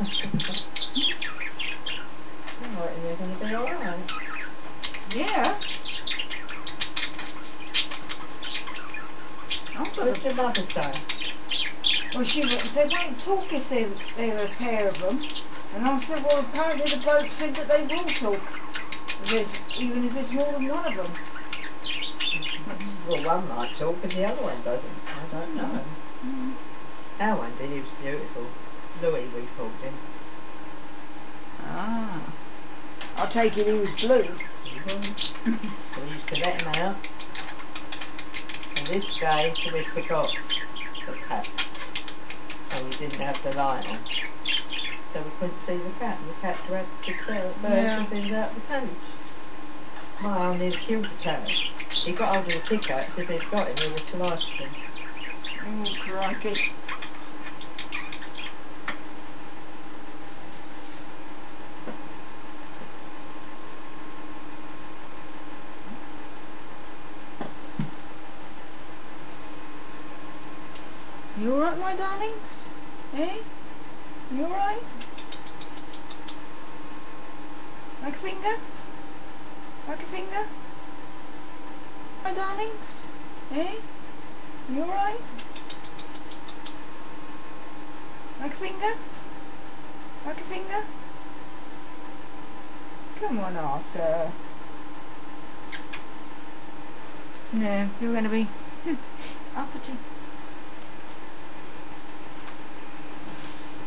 I reckon you're going to be alright. Yeah. What did your mother say? Well, they won't talk if they're a pair of them. And I said, well, apparently the bloke said that they will talk, even if there's more than one of them. Well, one might talk and the other one doesn't. I don't know. Mm. Our one did, he was beautiful. Louis, we called him. Ah. I take it he was blue. We used to let him out. And this day, we forgot the cat. And we didn't have the light on. So we couldn't see the cat, and the cat dragged the birds and out the cage. My own nearly killed the cat. He got hold of the pickaxe, if he'd got him, he would have sliced him. Oh, crikey. You alright, my darlings? Eh? You alright? Like a finger? Like a finger? My darlings? Eh? You alright? Like a finger? Like a finger? Come on, Arthur. No, you're going to be uppity.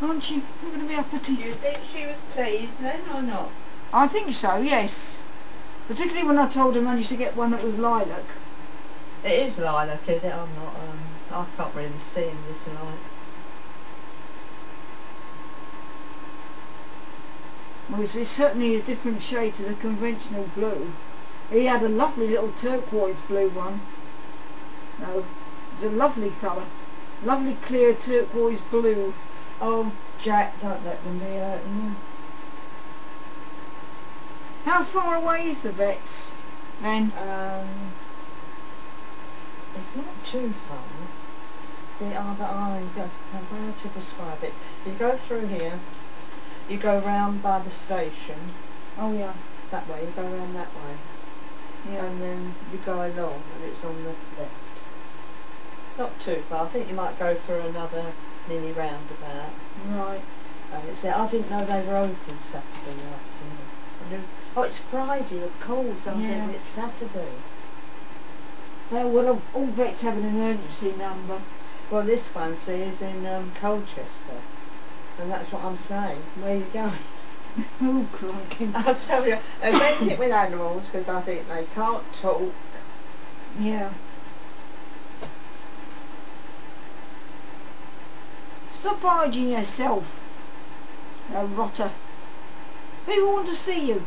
Aren't you? You're going to be uppity. Do you think she was pleased then, or not? I think so, yes. Particularly when I told her I managed to get one that was lilac. It is lilac, is it? I'm not, I can't really see in this light. Well, it's certainly a different shade to the conventional blue. He had a lovely little turquoise blue one. No, it was a lovely colour. Lovely clear turquoise blue. Oh, Jack, don't let them be hurting you. How far away is the vet's then? It's not too far. See, you go, where to describe it? You go through here, you go round by the station. Oh yeah. That way, you go round that way. Yeah. And then you go along and it's on the left. Not too far. I think you might go through another mini roundabout. Right. And it's there. I didn't know they were open Saturday afternoon. Oh, it's Friday, of course. I'm thinking it's Saturday. Well, all vets have an emergency number. Well, this one, see, is in Colchester. And that's what I'm saying. Where are you going? Oh, crikey. I'll tell you, I make it with animals because I think they can't talk. Yeah. Stop hiding yourself, you rotter. People want to see you.